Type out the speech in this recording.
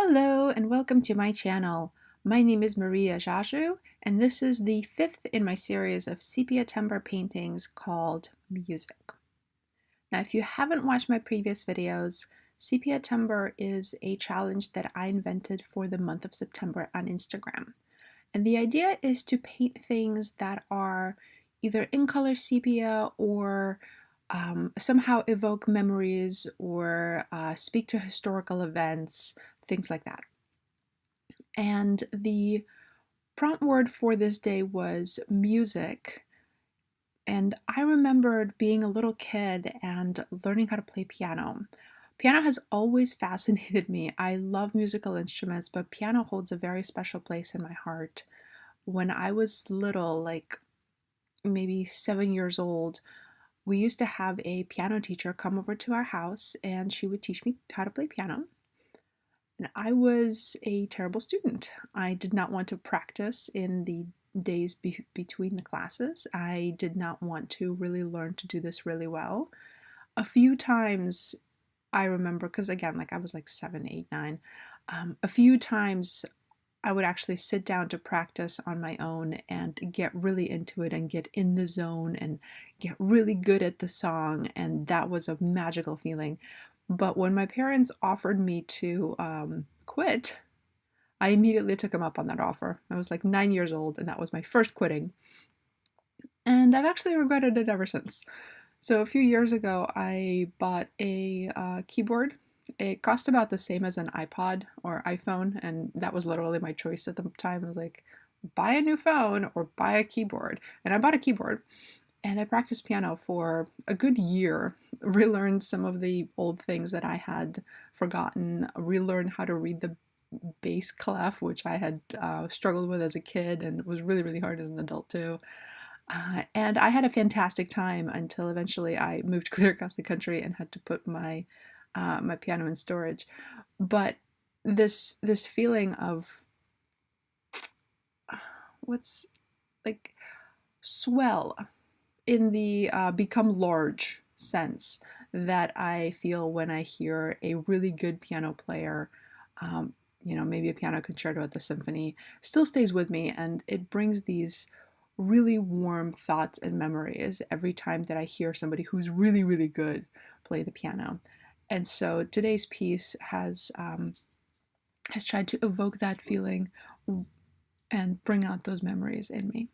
Hello and welcome to my channel. My name is Maria Jaju and this is the fifth in my series of Sepiatember paintings called Music. Now if you haven't watched my previous videos, Sepiatember is a challenge that I invented for the month of September on Instagram. And the idea is to paint things that are either in color sepia or somehow evoke memories or speak to historical events, things like that. And the prompt word for this day was music. And I remembered being a little kid and learning how to play piano. Piano has always fascinated me. I love musical instruments, but piano holds a very special place in my heart. When I was little, like maybe 7 years old, we used to have a piano teacher come over to our house and she would teach me how to play piano. And I was a terrible student. I did not want to practice in the days between the classes. I did not want to really learn to do this really well. A few times I remember, because again, like I was like 7, 8, 9, a few times I would actually sit down to practice on my own and get really into it and get in the zone and get really good at the song, and that was a magical feeling. But when my parents offered me to quit, I immediately took them up on that offer. I was like 9 years old and that was my first quitting. And I've actually regretted it ever since. So a few years ago, I bought a keyboard. It cost about the same as an iPod or iPhone, and that was literally my choice at the time. I was like, buy a new phone or buy a keyboard. And I bought a keyboard, and I practiced piano for a good year, relearned some of the old things that I had forgotten, relearned how to read the bass clef, which I had struggled with as a kid and was really, really hard as an adult too. And I had a fantastic time until eventually I moved clear across the country and had to put my my piano in storage. But this feeling of what's like swell in the become large sense that I feel when I hear a really good piano player, maybe a piano concerto at the symphony, still stays with me, and it brings these really warm thoughts and memories every time that I hear somebody who's really, really good play the piano. And so today's piece has tried to evoke that feeling and bring out those memories in me.